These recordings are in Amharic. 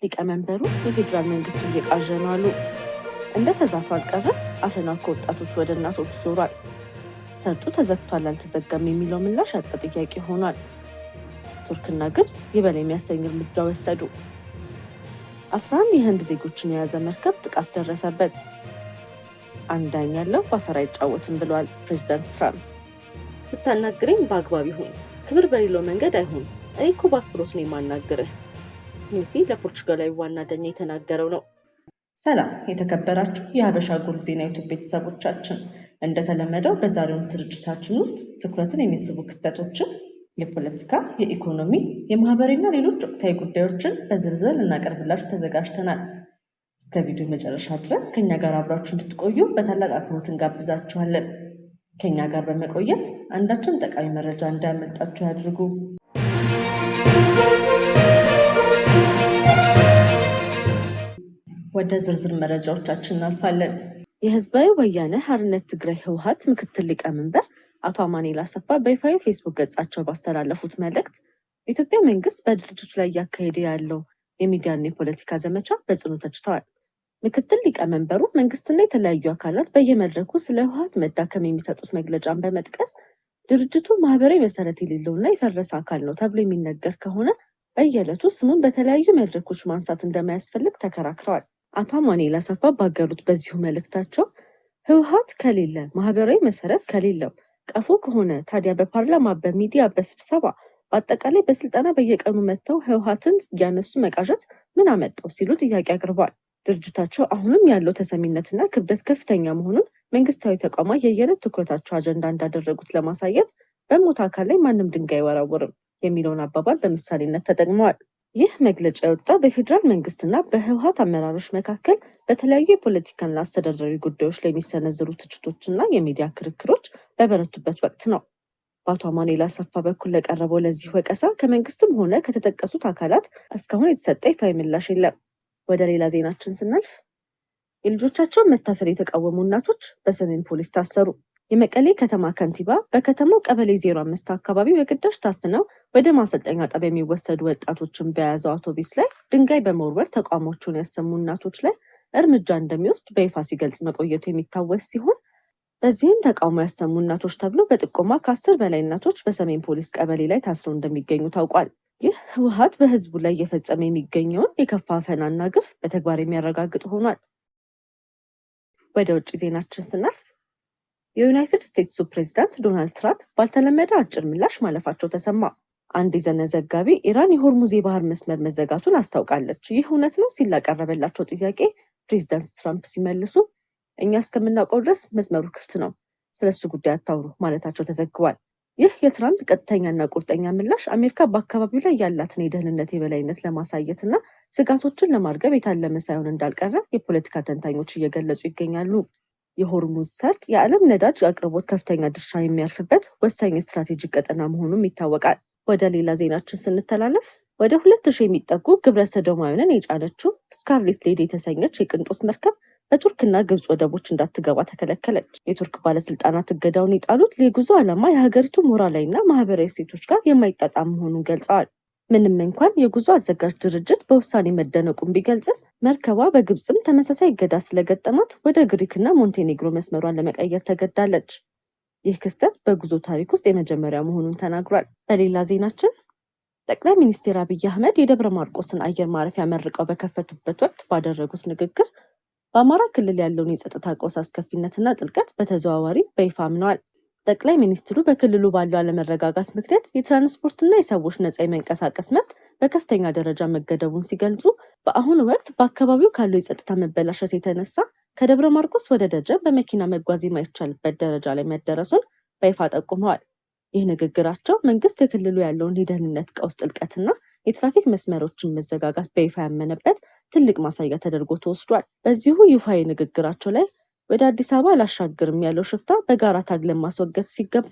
ሊቀመንበሩ የፌዴራል መንግስቱ እየቃዠ ነው አሉ። እንደ ተዛቱ አልቀረ አፈናው ከወጣቶች ወደ እናቶች ዞሯል። ሰርጡ ተዘግቷል አልተዘጋም የሚለው ምላሽ ያጣ ጥያቄ ሆኗል። ቱርክና ግብጽ ይበል የሚያሰኝ እርምጃ ወሰዱ። 11 የህንድ ዜጎችን የያዘ መርከብ ጥቃት ደረሰበት። አንድ ዓይን ያለው በአፈር አይጫወትም ብለዋል ፕሬዚዳንት ትራምፕ። ስታናግረኝ በአግባብ ይሁን፣ ክብር በሌለው መንገድ አይሁን። እኔ እኮ በአክብሮት ነው የማናግርህ ሜሲ ለፖርቹጋላዊ ዋና ዳኛ የተናገረው ነው። ሰላም የተከበራችሁ የሀበሻ ጎል ዜና ዩቱብ ቤተሰቦቻችን፣ እንደተለመደው በዛሬውም ስርጭታችን ውስጥ ትኩረትን የሚስቡ ክስተቶችን፣ የፖለቲካ፣ የኢኮኖሚ፣ የማህበራዊና ሌሎች ወቅታዊ ጉዳዮችን በዝርዝር ልናቀርብላችሁ ተዘጋጅተናል። እስከ ቪዲዮ መጨረሻ ድረስ ከኛ ጋር አብራችሁ እንድትቆዩ በታላቅ አክብሮት እንጋብዛችኋለን። ከኛ ጋር በመቆየት አንዳችን ጠቃሚ መረጃ እንዳያመልጣችሁ ያድርጉ። ወደ ዝርዝር መረጃዎቻችን እናልፋለን። የህዝባዊ ወያነ ሓርነት ትግራይ ህወሓት ምክትል ሊቀመንበር አቶ አማኑኤል አሰፋ በይፋዊ ፌስቡክ ገጻቸው ባስተላለፉት መልእክት የኢትዮጵያ መንግስት በድርጅቱ ላይ እያካሄደ ያለው የሚዲያና የፖለቲካ ዘመቻ በጽኑ ተችተዋል። ምክትል ሊቀመንበሩ መንግስትና የተለያዩ አካላት በየመድረኩ ስለ ህወሓት መዳከም የሚሰጡት መግለጫን በመጥቀስ ድርጅቱ ማህበራዊ መሰረት የሌለውና የፈረሰ አካል ነው ተብሎ የሚነገር ከሆነ በየዕለቱ ስሙን በተለያዩ መድረኮች ማንሳት እንደማያስፈልግ ተከራክረዋል። አቶ አማኑኤል አሰፋ ባገሩት በዚሁ መልእክታቸው ህወሓት ከሌለ ማህበራዊ መሰረት ከሌለው ቀፎ ከሆነ ታዲያ በፓርላማ በሚዲያ በስብሰባ በአጠቃላይ በስልጠና በየቀኑ መጥተው ህወሓትን እያነሱ መቃዠት ምን አመጣው ሲሉ ጥያቄ አቅርበዋል። ድርጅታቸው አሁንም ያለው ተሰሚነትና ክብደት ከፍተኛ መሆኑን መንግስታዊ ተቋማት የየዕለት ትኩረታቸው አጀንዳ እንዳደረጉት ለማሳየት በሞት አካል ላይ ማንም ድንጋይ አይወረውርም የሚለውን አባባል በምሳሌነት ተጠቅመዋል። ይህ መግለጫ የወጣው በፌዴራል መንግስትና በህወሓት አመራሮች መካከል በተለያዩ የፖለቲካና አስተዳደራዊ ጉዳዮች ላይ የሚሰነዘሩ ትችቶችና የሚዲያ ክርክሮች በበረቱበት ወቅት ነው። በአቶ አማኑኤል አሰፋ በኩል ለቀረበው ለዚህ ወቀሳ ከመንግስትም ሆነ ከተጠቀሱት አካላት እስካሁን የተሰጠ ይፋዊ ምላሽ የለም። ወደ ሌላ ዜናችን ስናልፍ የልጆቻቸውን መታፈር የተቃወሙ እናቶች በሰሜን ፖሊስ ታሰሩ። የመቀሌ ከተማ ከንቲባ በከተማው ቀበሌ 05 አካባቢ በግዳጅ ታፍነው ወደ ማሰልጠኛ ጣቢያ የሚወሰዱ ወጣቶችን በያዘው አውቶቡስ ላይ ድንጋይ በመወርወር ተቃውሞቹን ያሰሙ እናቶች ላይ እርምጃ እንደሚወስድ በይፋ ሲገልጽ መቆየቱ የሚታወስ ሲሆን በዚህም ተቃውሞ ያሰሙ እናቶች ተብሎ በጥቆማ ከ10 በላይ እናቶች በሰሜን ፖሊስ ቀበሌ ላይ ታስረው እንደሚገኙ ታውቋል። ይህ ህወሓት በህዝቡ ላይ እየፈጸመ የሚገኘውን የከፋ አፈናና ግፍ በተግባር የሚያረጋግጥ ሆኗል። ወደ ውጭ ዜናችን ስናልፍ የዩናይትድ ስቴትሱ ፕሬዚዳንት ዶናልድ ትራምፕ ባልተለመደ አጭር ምላሽ ማለፋቸው ተሰማ። አንድ የዘነ ዘጋቢ ኢራን የሆርሙዝ የባህር መስመር መዘጋቱን አስታውቃለች፣ ይህ እውነት ነው ሲል ላቀረበላቸው ጥያቄ ፕሬዚዳንት ትራምፕ ሲመልሱ እኛ እስከምናውቀው ድረስ መስመሩ ክፍት ነው፣ ስለሱ ጉዳይ አታውሩ ማለታቸው ተዘግቧል። ይህ የትራምፕ ቀጥተኛና ቁርጠኛ ምላሽ አሜሪካ በአካባቢው ላይ ያላትን የደህንነት የበላይነት ለማሳየትና ስጋቶችን ለማርገብ የታለመ ሳይሆን እንዳልቀረ የፖለቲካ ተንታኞች እየገለጹ ይገኛሉ። የሆርሙዝ ሰርጥ የዓለም ነዳጅ አቅርቦት ከፍተኛ ድርሻ የሚያርፍበት ወሳኝ ስትራቴጂክ ቀጠና መሆኑም ይታወቃል። ወደ ሌላ ዜናችን ስንተላለፍ ወደ 2000 የሚጠጉ ግብረ ሰዶማውያንን የጫነችው ስካርሌት ሌዲ የተሰኘች የቅንጦት መርከብ በቱርክና ግብጽ ወደቦች እንዳትገባ ተከለከለች። የቱርክ ባለስልጣናት እገዳውን የጣሉት የጉዞ ዓላማ የሀገሪቱ ሞራላዊና ማህበራዊ እሴቶች ጋር የማይጣጣም መሆኑን ገልጸዋል። ምንም እንኳን የጉዞ አዘጋጅ ድርጅት በውሳኔ መደነቁን ቢገልጽም መርከቧ በግብጽም ተመሳሳይ እገዳ ስለገጠማት ወደ ግሪክና ሞንቴኔግሮ መስመሯን ለመቀየር ተገዳለች። ይህ ክስተት በጉዞ ታሪክ ውስጥ የመጀመሪያ መሆኑን ተናግሯል። በሌላ ዜናችን ጠቅላይ ሚኒስትር አብይ አህመድ የደብረ ማርቆስን አየር ማረፊያ መርቀው በከፈቱበት ወቅት ባደረጉት ንግግር በአማራ ክልል ያለውን የጸጥታ ቀውስ አስከፊነትና ጥልቀት በተዘዋዋሪ በይፋ አምነዋል። ጠቅላይ ሚኒስትሩ በክልሉ ባለው አለመረጋጋት ምክንያት የትራንስፖርትና የሰዎች ነፃ የመንቀሳቀስ መብት በከፍተኛ ደረጃ መገደቡን ሲገልጹ በአሁኑ ወቅት በአካባቢው ካለው የጸጥታ መበላሸት የተነሳ ከደብረ ማርቆስ ወደ ደጀን በመኪና መጓዝ የማይቻልበት ደረጃ ላይ መደረሱን በይፋ ጠቁመዋል። ይህ ንግግራቸው መንግስት የክልሉ ያለውን የደህንነት ቀውስ ጥልቀትና የትራፊክ መስመሮችን መዘጋጋት በይፋ ያመነበት ትልቅ ማሳያ ተደርጎ ተወስዷል። በዚሁ ይፋዊ ንግግራቸው ላይ ወደ አዲስ አበባ አላሻግርም ያለው ሽፍታ በጋራ ታግለን ማስወገድ ሲገባ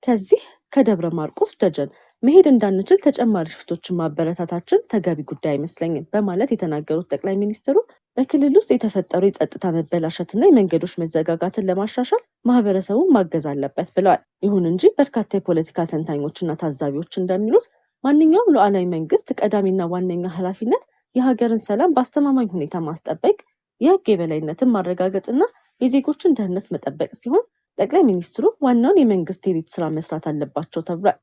ከዚህ ከደብረ ማርቆስ ደጀን መሄድ እንዳንችል ተጨማሪ ሽፍቶችን ማበረታታችን ተገቢ ጉዳይ አይመስለኝም በማለት የተናገሩት ጠቅላይ ሚኒስትሩ በክልል ውስጥ የተፈጠሩ የጸጥታ መበላሸትና የመንገዶች መዘጋጋትን ለማሻሻል ማህበረሰቡን ማገዝ አለበት ብለዋል። ይሁን እንጂ በርካታ የፖለቲካ ተንታኞችና ታዛቢዎች እንደሚሉት ማንኛውም ሉዓላዊ መንግስት ቀዳሚና ዋነኛ ኃላፊነት የሀገርን ሰላም በአስተማማኝ ሁኔታ ማስጠበቅ፣ የህግ የበላይነትን ማረጋገጥና የዜጎችን ደህንነት መጠበቅ ሲሆን ጠቅላይ ሚኒስትሩ ዋናውን የመንግስት የቤት ስራ መስራት አለባቸው ተብሏል።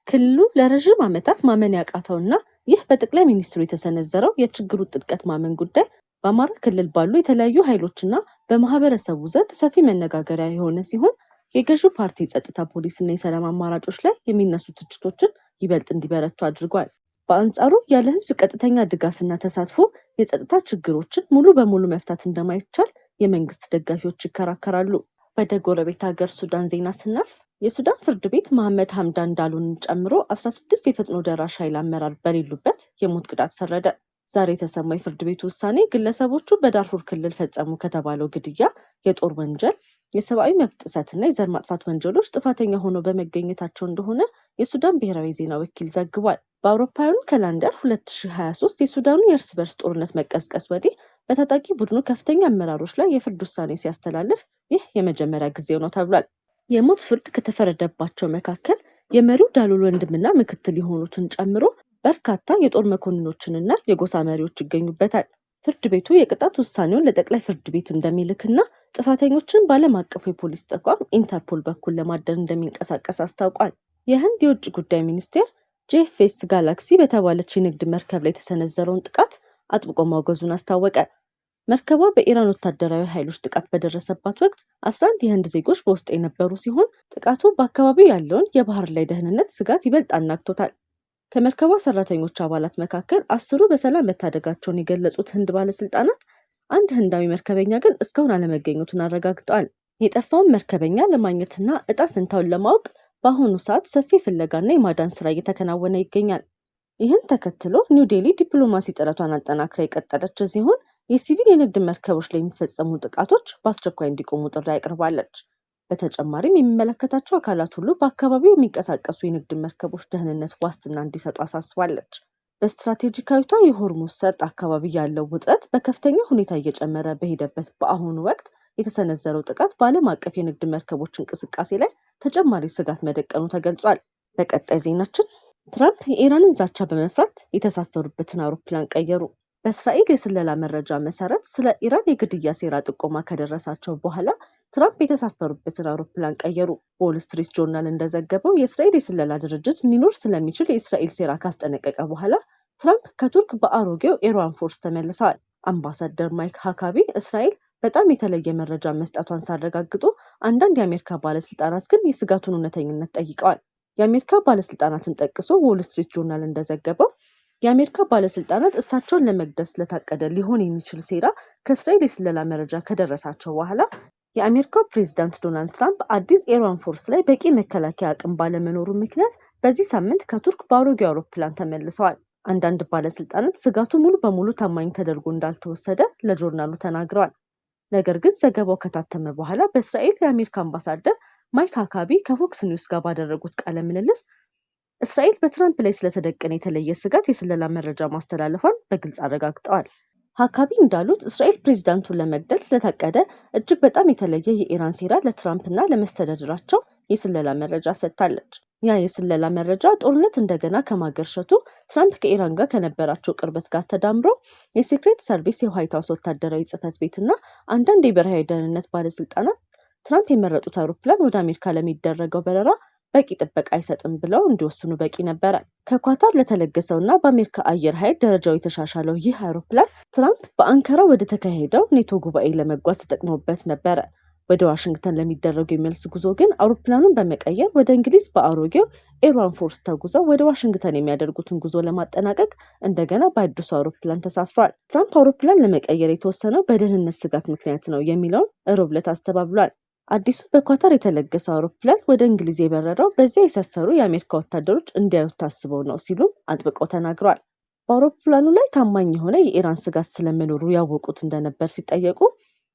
ክልሉ ለረዥም ዓመታት ማመን ያቃተውና ይህ በጠቅላይ ሚኒስትሩ የተሰነዘረው የችግሩ ጥልቀት ማመን ጉዳይ በአማራ ክልል ባሉ የተለያዩ ኃይሎችና በማህበረሰቡ ዘንድ ሰፊ መነጋገሪያ የሆነ ሲሆን የገዢው ፓርቲ የጸጥታ ፖሊስና የሰላም አማራጮች ላይ የሚነሱ ትችቶችን ይበልጥ እንዲበረቱ አድርጓል። በአንጻሩ ያለ ህዝብ ቀጥተኛ ድጋፍና ተሳትፎ የጸጥታ ችግሮችን ሙሉ በሙሉ መፍታት እንደማይቻል የመንግስት ደጋፊዎች ይከራከራሉ። ወደ ጎረቤት ሀገር ሱዳን ዜና ስናልፍ የሱዳን ፍርድ ቤት መሐመድ ሐምዳን ዳሉንን ጨምሮ 16 የፈጥኖ ደራሽ ኃይል አመራር በሌሉበት የሞት ቅጣት ፈረደ። ዛሬ የተሰማው የፍርድ ቤቱ ውሳኔ ግለሰቦቹ በዳርፉር ክልል ፈጸሙ ከተባለው ግድያ፣ የጦር ወንጀል፣ የሰብአዊ መብት ጥሰትና የዘር ማጥፋት ወንጀሎች ጥፋተኛ ሆነው በመገኘታቸው እንደሆነ የሱዳን ብሔራዊ ዜና ወኪል ዘግቧል። በአውሮፓውያኑ ካላንደር 2023 የሱዳኑ የእርስ በርስ ጦርነት መቀስቀስ ወዲህ በታጣቂ ቡድኑ ከፍተኛ አመራሮች ላይ የፍርድ ውሳኔ ሲያስተላልፍ ይህ የመጀመሪያ ጊዜው ነው ተብሏል። የሞት ፍርድ ከተፈረደባቸው መካከል የመሪው ዳሉል ወንድምና ምክትል የሆኑትን ጨምሮ በርካታ የጦር መኮንኖችንና የጎሳ መሪዎች ይገኙበታል። ፍርድ ቤቱ የቅጣት ውሳኔውን ለጠቅላይ ፍርድ ቤት እንደሚልክና ጥፋተኞችን በዓለም አቀፉ የፖሊስ ተቋም ኢንተርፖል በኩል ለማደን እንደሚንቀሳቀስ አስታውቋል። የህንድ የውጭ ጉዳይ ሚኒስቴር ጄኤፍኤስ ጋላክሲ በተባለች የንግድ መርከብ ላይ የተሰነዘረውን ጥቃት አጥብቆ ማውገዙን አስታወቀ። መርከቧ በኢራን ወታደራዊ ኃይሎች ጥቃት በደረሰባት ወቅት 11 የህንድ ዜጎች በውስጥ የነበሩ ሲሆን ጥቃቱ በአካባቢው ያለውን የባህር ላይ ደህንነት ስጋት ይበልጥ አናግቶታል። ከመርከቧ ሰራተኞች አባላት መካከል 10ሩ በሰላም መታደጋቸውን የገለጹት ህንድ ባለስልጣናት አንድ ህንዳዊ መርከበኛ ግን እስካሁን አለመገኘቱን አረጋግጠዋል። የጠፋውን መርከበኛ ለማግኘትና እጣ ፈንታውን ለማወቅ በአሁኑ ሰዓት ሰፊ ፍለጋና የማዳን ስራ እየተከናወነ ይገኛል። ይህን ተከትሎ ኒው ዴሊ ዲፕሎማሲ ጥረቷን አጠናክራ የቀጠለች ሲሆን የሲቪል የንግድ መርከቦች ላይ የሚፈጸሙ ጥቃቶች በአስቸኳይ እንዲቆሙ ጥሪ አቅርባለች። በተጨማሪም የሚመለከታቸው አካላት ሁሉ በአካባቢው የሚንቀሳቀሱ የንግድ መርከቦች ደህንነት ዋስትና እንዲሰጡ አሳስባለች። በስትራቴጂካዊቷ የሆርሙዝ ሰርጥ አካባቢ ያለው ውጥረት በከፍተኛ ሁኔታ እየጨመረ በሄደበት በአሁኑ ወቅት የተሰነዘረው ጥቃት በዓለም አቀፍ የንግድ መርከቦች እንቅስቃሴ ላይ ተጨማሪ ስጋት መደቀኑ ተገልጿል። በቀጣይ ዜናችን ትራምፕ የኢራንን ዛቻ በመፍራት የተሳፈሩበትን አውሮፕላን ቀየሩ። በእስራኤል የስለላ መረጃ መሰረት ስለ ኢራን የግድያ ሴራ ጥቆማ ከደረሳቸው በኋላ ትራምፕ የተሳፈሩበትን አውሮፕላን ቀየሩ። ዎል ስትሪት ጆርናል እንደዘገበው የእስራኤል የስለላ ድርጅት ሊኖር ስለሚችል የእስራኤል ሴራ ካስጠነቀቀ በኋላ ትራምፕ ከቱርክ በአሮጌው ኤርዋን ፎርስ ተመልሰዋል። አምባሳደር ማይክ ሃካቢ እስራኤል በጣም የተለየ መረጃ መስጠቷን ሳረጋግጡ፣ አንዳንድ የአሜሪካ ባለስልጣናት ግን የስጋቱን እውነተኝነት ጠይቀዋል። የአሜሪካ ባለስልጣናትን ጠቅሶ ዎል ስትሪት ጆርናል እንደዘገበው የአሜሪካ ባለስልጣናት እሳቸውን ለመግደል ስለታቀደ ሊሆን የሚችል ሴራ ከእስራኤል የስለላ መረጃ ከደረሳቸው በኋላ የአሜሪካው ፕሬዝዳንት ዶናልድ ትራምፕ አዲስ ኤርዋን ፎርስ ላይ በቂ መከላከያ አቅም ባለመኖሩ ምክንያት በዚህ ሳምንት ከቱርክ በአሮጌው አውሮፕላን ተመልሰዋል። አንዳንድ ባለስልጣናት ስጋቱ ሙሉ በሙሉ ታማኝ ተደርጎ እንዳልተወሰደ ለጆርናሉ ተናግረዋል። ነገር ግን ዘገባው ከታተመ በኋላ በእስራኤል የአሜሪካ አምባሳደር ማይክ ሃካቢ ከፎክስ ኒውስ ጋር ባደረጉት ቃለ ምልልስ እስራኤል በትራምፕ ላይ ስለተደቀነ የተለየ ስጋት የስለላ መረጃ ማስተላለፏን በግልጽ አረጋግጠዋል። ሃካቢ እንዳሉት እስራኤል ፕሬዝዳንቱን ለመግደል ስለታቀደ እጅግ በጣም የተለየ የኢራን ሴራ ለትራምፕና ለመስተዳድራቸው የስለላ መረጃ ሰጥታለች። ያ የስለላ መረጃ ጦርነት እንደገና ከማገርሸቱ ትራምፕ ከኢራን ጋር ከነበራቸው ቅርበት ጋር ተዳምሮ የሴክሬት ሰርቪስ የዋይት ሀውስ ወታደራዊ ጽሕፈት ቤትና አንዳንድ የብሔራዊ ደህንነት ባለስልጣናት ትራምፕ የመረጡት አውሮፕላን ወደ አሜሪካ ለሚደረገው በረራ በቂ ጥበቃ አይሰጥም ብለው እንዲወስኑ በቂ ነበረ። ከኳታር ለተለገሰውና በአሜሪካ አየር ኃይል ደረጃው የተሻሻለው ይህ አውሮፕላን ትራምፕ በአንካራ ወደ ተካሄደው ኔቶ ጉባኤ ለመጓዝ ተጠቅሞበት ነበረ። ወደ ዋሽንግተን ለሚደረገው የመልስ ጉዞ ግን አውሮፕላኑን በመቀየር ወደ እንግሊዝ በአሮጌው ኤርዋን ፎርስ ተጉዘው ወደ ዋሽንግተን የሚያደርጉትን ጉዞ ለማጠናቀቅ እንደገና በአዲሱ አውሮፕላን ተሳፍሯል። ትራምፕ አውሮፕላን ለመቀየር የተወሰነው በደህንነት ስጋት ምክንያት ነው የሚለውን ሮብ ዕለት አስተባብሏል። አዲሱ በኳታር የተለገሰው አውሮፕላን ወደ እንግሊዝ የበረረው በዚያ የሰፈሩ የአሜሪካ ወታደሮች እንዲያዩት ታስበው ነው ሲሉም አጥብቀው ተናግረዋል። በአውሮፕላኑ ላይ ታማኝ የሆነ የኢራን ስጋት ስለመኖሩ ያወቁት እንደነበር ሲጠየቁ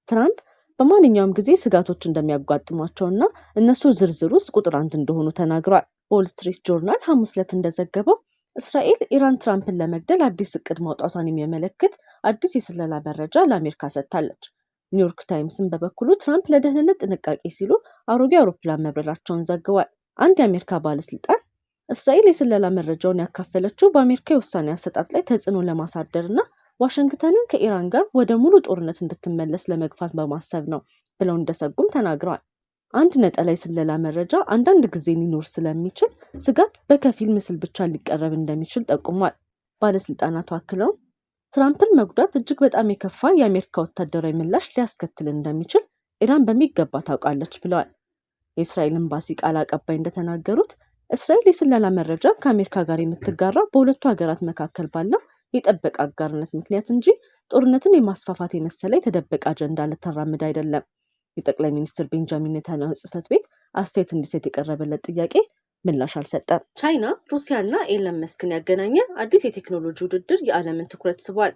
ትራምፕ በማንኛውም ጊዜ ስጋቶች እንደሚያጋጥሟቸውና እነሱ ዝርዝር ውስጥ ቁጥር 1 እንደሆኑ ተናግረዋል። ዎል ስትሪት ጆርናል ሐሙስ ዕለት እንደዘገበው እስራኤል ኢራን ትራምፕን ለመግደል አዲስ እቅድ ማውጣቷን የሚያመለክት አዲስ የስለላ መረጃ ለአሜሪካ ሰጥታለች። ኒውዮርክ ታይምስን በበኩሉ ትራምፕ ለደህንነት ጥንቃቄ ሲሉ አሮጌ አውሮፕላን መብረራቸውን ዘግቧል። አንድ የአሜሪካ ባለስልጣን እስራኤል የስለላ መረጃውን ያካፈለችው በአሜሪካ የውሳኔ አሰጣጥ ላይ ተጽዕኖ ለማሳደርና ዋሽንግተንን ከኢራን ጋር ወደ ሙሉ ጦርነት እንድትመለስ ለመግፋት በማሰብ ነው ብለው እንደሰጉም ተናግረዋል። አንድ ነጠላ የስለላ መረጃ አንዳንድ ጊዜ ሊኖር ስለሚችል ስጋት በከፊል ምስል ብቻ ሊቀረብ እንደሚችል ጠቁሟል። ባለስልጣናቱ አክለው ትራምፕን መጉዳት እጅግ በጣም የከፋ የአሜሪካ ወታደራዊ ምላሽ ሊያስከትል እንደሚችል ኢራን በሚገባ ታውቃለች ብለዋል። የእስራኤል ኤምባሲ ቃል አቀባይ እንደተናገሩት እስራኤል የስለላ መረጃ ከአሜሪካ ጋር የምትጋራው በሁለቱ ሀገራት መካከል ባለው የጠበቀ አጋርነት ምክንያት እንጂ ጦርነትን የማስፋፋት የመሰለ የተደበቀ አጀንዳ ልታራምድ አይደለም። የጠቅላይ ሚኒስትር ቤንጃሚን ኔታንያሁ ጽሕፈት ቤት አስተያየት እንዲሰጥ የቀረበለት ጥያቄ ምላሽ አልሰጠም። ቻይና ሩሲያና ኤለን መስክን ያገናኘ አዲስ የቴክኖሎጂ ውድድር የዓለምን ትኩረት ስቧል።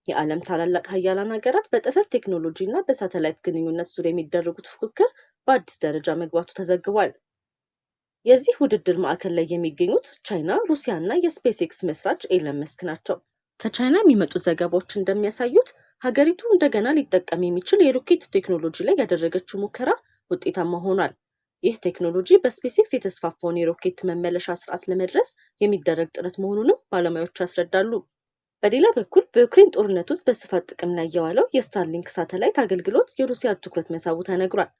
የዓለም ታላላቅ ሀያላን ሀገራት በጠፈር ቴክኖሎጂ እና በሳተላይት ግንኙነት ዙሪያ የሚደረጉት ፉክክር በአዲስ ደረጃ መግባቱ ተዘግቧል። የዚህ ውድድር ማዕከል ላይ የሚገኙት ቻይና፣ ሩሲያ እና የስፔስ ኤክስ መስራች ኤለን መስክ ናቸው። ከቻይና የሚመጡ ዘገባዎች እንደሚያሳዩት ሀገሪቱ እንደገና ሊጠቀም የሚችል የሮኬት ቴክኖሎጂ ላይ ያደረገችው ሙከራ ውጤታማ ሆኗል። ይህ ቴክኖሎጂ በስፔስ ኤክስ የተስፋፋውን የሮኬት መመለሻ ስርዓት ለመድረስ የሚደረግ ጥረት መሆኑንም ባለሙያዎች ያስረዳሉ። በሌላ በኩል በዩክሬን ጦርነት ውስጥ በስፋት ጥቅም ላይ የዋለው የስታርሊንክ ሳተላይት አገልግሎት የሩሲያ ትኩረት መሳቡ ተነግሯል።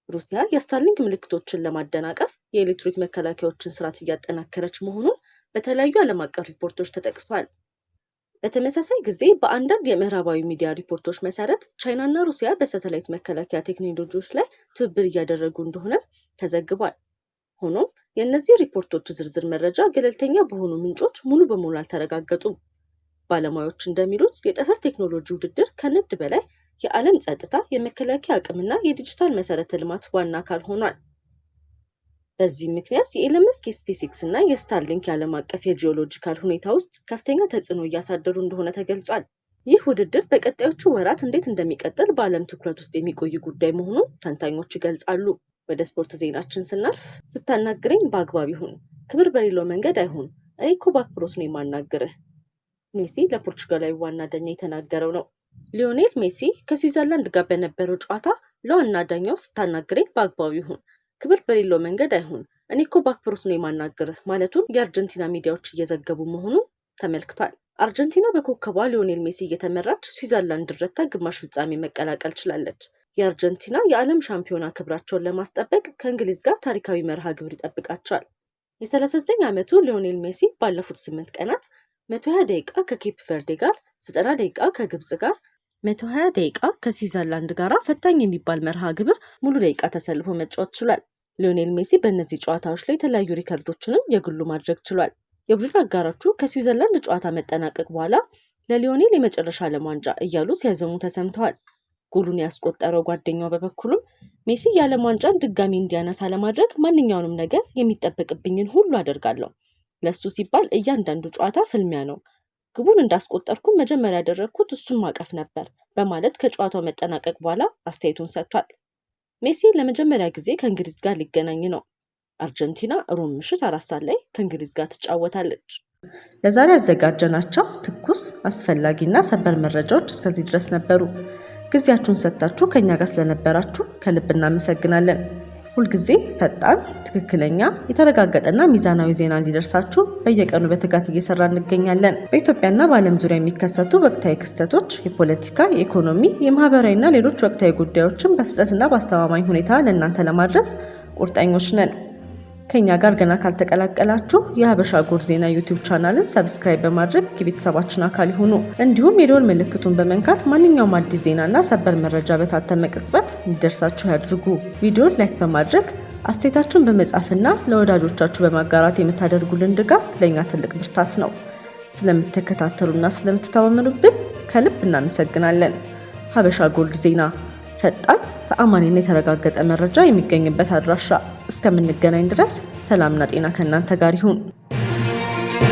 ሩሲያ የስታርሊንክ ምልክቶችን ለማደናቀፍ የኤሌክትሪክ መከላከያዎችን ስርዓት እያጠናከረች መሆኑን በተለያዩ ዓለም አቀፍ ሪፖርቶች ተጠቅሷል። በተመሳሳይ ጊዜ በአንዳንድ የምዕራባዊ ሚዲያ ሪፖርቶች መሰረት ቻይናና ሩሲያ በሳተላይት መከላከያ ቴክኖሎጂዎች ላይ ትብብር እያደረጉ እንደሆነ ተዘግቧል። ሆኖም የእነዚህ ሪፖርቶች ዝርዝር መረጃ ገለልተኛ በሆኑ ምንጮች ሙሉ በሙሉ አልተረጋገጡም። ባለሙያዎች እንደሚሉት የጠፈር ቴክኖሎጂ ውድድር ከንግድ በላይ የዓለም ጸጥታ፣ የመከላከያ አቅምና የዲጂታል መሰረተ ልማት ዋና አካል ሆኗል። በዚህ ምክንያት የኤለን መስክ የስፔስ ኤክስ እና የስታርሊንክ የዓለም አቀፍ የጂኦሎጂካል ሁኔታ ውስጥ ከፍተኛ ተጽዕኖ እያሳደሩ እንደሆነ ተገልጿል። ይህ ውድድር በቀጣዮቹ ወራት እንዴት እንደሚቀጥል በዓለም ትኩረት ውስጥ የሚቆይ ጉዳይ መሆኑን ተንታኞች ይገልጻሉ። ወደ ስፖርት ዜናችን ስናልፍ ስታናግረኝ በአግባብ ይሁን፣ ክብር በሌለው መንገድ አይሁን፣ እኔ እኮ በአክብሮት ነው የማናግርህ። ሜሲ ለፖርቹጋላዊ ዋና ዳኛ የተናገረው ነው። ሊዮኔል ሜሲ ከስዊዘርላንድ ጋር በነበረው ጨዋታ ለዋና ዳኛው ስታናግረኝ በአግባብ ይሁን፣ ክብር በሌለው መንገድ አይሁን፣ እኔ እኮ በአክብሮት ነው የማናግርህ ማለቱን የአርጀንቲና ሚዲያዎች እየዘገቡ መሆኑን ተመልክቷል። አርጀንቲና በኮከቧ ሊዮኔል ሜሲ እየተመራች ስዊዘርላንድ ረታ ግማሽ ፍጻሜ መቀላቀል ችላለች። የአርጀንቲና የዓለም ሻምፒዮና ክብራቸውን ለማስጠበቅ ከእንግሊዝ ጋር ታሪካዊ መርሃ ግብር ይጠብቃቸዋል። የ39 ዓመቱ ሊዮኔል ሜሲ ባለፉት 8 ቀናት 120 ደቂቃ ከኬፕ ቨርዴ ጋር፣ 90 ደቂቃ ከግብጽ ጋር፣ 120 ደቂቃ ከስዊዘርላንድ ጋር ፈታኝ የሚባል መርሃ ግብር ሙሉ ደቂቃ ተሰልፎ መጫወት ችሏል። ሊዮኔል ሜሲ በእነዚህ ጨዋታዎች ላይ የተለያዩ ሪከርዶችንም የግሉ ማድረግ ችሏል። የቡድን አጋሮቹ ከስዊዘርላንድ ጨዋታ መጠናቀቅ በኋላ ለሊዮኔል የመጨረሻ ዓለም ዋንጫ እያሉ ሲያዘሙ ተሰምተዋል። ጎሉን ያስቆጠረው ጓደኛው በበኩሉም ሜሲ የዓለም ዋንጫን ድጋሚ እንዲያነሳ ለማድረግ ማንኛውንም ነገር የሚጠበቅብኝን ሁሉ አደርጋለሁ። ለሱ ሲባል እያንዳንዱ ጨዋታ ፍልሚያ ነው። ግቡን እንዳስቆጠርኩም መጀመሪያ ያደረግኩት እሱን ማቀፍ ነበር በማለት ከጨዋታው መጠናቀቅ በኋላ አስተያየቱን ሰጥቷል። ሜሲ ለመጀመሪያ ጊዜ ከእንግሊዝ ጋር ሊገናኝ ነው። አርጀንቲና ሮብ ምሽት 4 ሰዓት ላይ ከእንግሊዝ ጋር ትጫወታለች። ለዛሬ ያዘጋጀናቸው ትኩስ አስፈላጊና ሰበር መረጃዎች እስከዚህ ድረስ ነበሩ። ጊዜያችሁን ሰጥታችሁ ከኛ ጋር ስለነበራችሁ ከልብ እናመሰግናለን። ሁልጊዜ ፈጣን፣ ትክክለኛ፣ የተረጋገጠና ሚዛናዊ ዜና እንዲደርሳችሁ በየቀኑ በትጋት እየሰራ እንገኛለን። በኢትዮጵያና በዓለም ዙሪያ የሚከሰቱ ወቅታዊ ክስተቶች፣ የፖለቲካ፣ የኢኮኖሚ፣ የማህበራዊና ሌሎች ወቅታዊ ጉዳዮችን በፍጥነትና በአስተማማኝ ሁኔታ ለእናንተ ለማድረስ ቁርጠኞች ነን። ከኛ ጋር ገና ካልተቀላቀላችሁ የሀበሻ ጎድ ዜና ዩቲዩብ ቻናልን ሰብስክራይብ በማድረግ የቤተሰባችን አካል ይሁኑ። እንዲሁም የደወል ምልክቱን በመንካት ማንኛውም አዲስ ዜናና ሰበር መረጃ በታተመ ቅጽበት እንዲደርሳችሁ ያድርጉ። ቪዲዮን ላይክ በማድረግ አስተያየታችሁን በመጻፍና ለወዳጆቻችሁ በማጋራት የምታደርጉልን ድጋፍ ለእኛ ትልቅ ብርታት ነው። ስለምትከታተሉና ስለምትተማመኑብን ከልብ እናመሰግናለን። ሀበሻ ጎልድ ዜና፣ ፈጣን ተአማኒና የተረጋገጠ መረጃ የሚገኝበት አድራሻ። እስከምንገናኝ ድረስ ሰላምና ጤና ከእናንተ ጋር ይሁን።